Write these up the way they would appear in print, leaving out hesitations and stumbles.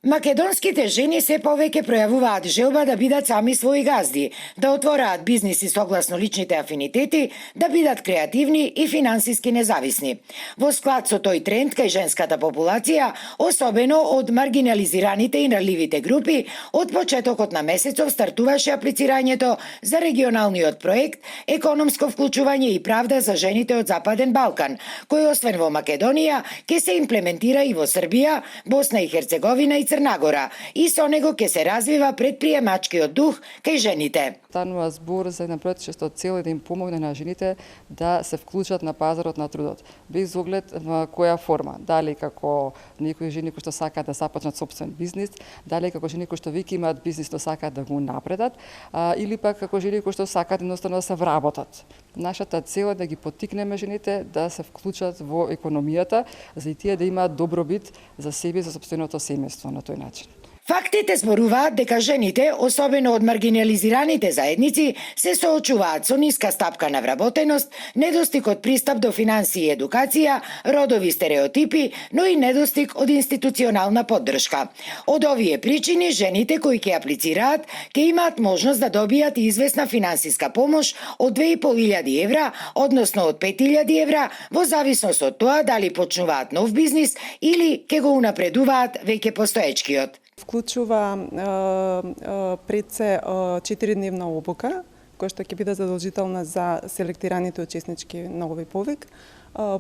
Македонските жени се повеќе пројавуваат желба да бидат сами своји газди, да отвораат бизниси согласно личните афинитети, да бидат креативни и финансиски независни. Во склад со тој тренд кај женската популација, особено од маргинализираните и ranливите групи, од почетокот на месецов стартуваше аплицирањето за регионалниот проект Економско вклучување и правда за жените од Западен Балкан, кој освен во Македонија ќе се имплементира и во Србија, Босна и Херцеговина и Црна Гора, и со него ќе се развива предприемачкиот дух кај жените. Станува збор за една проект што цел е да им помогне на жените да се вклучат на пазарот на трудот. Без оглед на која форма, дали како некои жени кои што сакаат да започнат сопствен бизнис, дали како жени кои што веќе имаат бизнис но сакаат да го напредат, или пак како жени кои што сакаат едноставно да се вработат. Нашата цел е да ги поттикнеме жените да се вклучат во економијата, за и тие да имаат добробит за себе и за сопственото семејство на тој начин. Фактите зборуваат дека жените, особено од маргинализираните заедници, се соочуваат со ниска стапка на вработеност, недостиг од пристап до финансии и едукација, родови стереотипи, но и недостиг од институционална поддршка. Од овие причини, жените кои ќе аплицираат, ќе имаат можност да добијат известна финансиска помош од 2500 евра, односно од 5000 евра, во зависност од тоа дали почнуваат нов бизнис или ќе го унапредуваат веќе постоечкиот. Вклучува пред се 4-дневна обука, која што ќе биде задолжителна за селектираните учеснички на овој повик,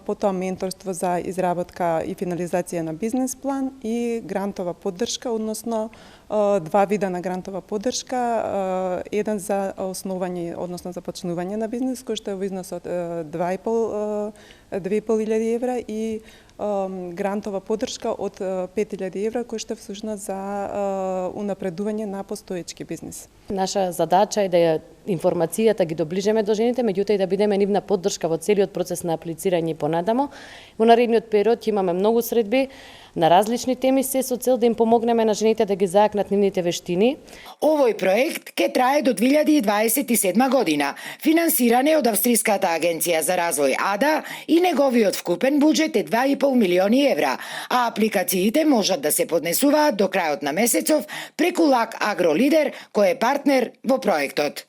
потоа менторство за изработка и финализација на бизнес план и грантова поддршка, односно два вида на грантова поддршка, еден за основање, односно започнување на бизнес, кој што е во износ од 2500 евра и грантова поддршка од 5000 евра, кој што е всушност за унапредување на постоечки бизнес. Наша задача е да информацијата ги доближиме до жените, меѓутоа и да бидеме нивна поддршка во целиот процес на аплицирање и понадаму. Во наредниот период ќе имаме многу средби на различни теми, се со цел да им помогнеме на жените да ги зајакнат нивните вештини. Овој проект ќе трае до 2027 година. Финансиран е од Австриската агенција за развој АДА и неговиот вкупен буџет е 2,5 милиони евра, а апликациите можат да се поднесуваат до крајот на месецов преку ЛАК Агролидер, кој е партнер во проектот.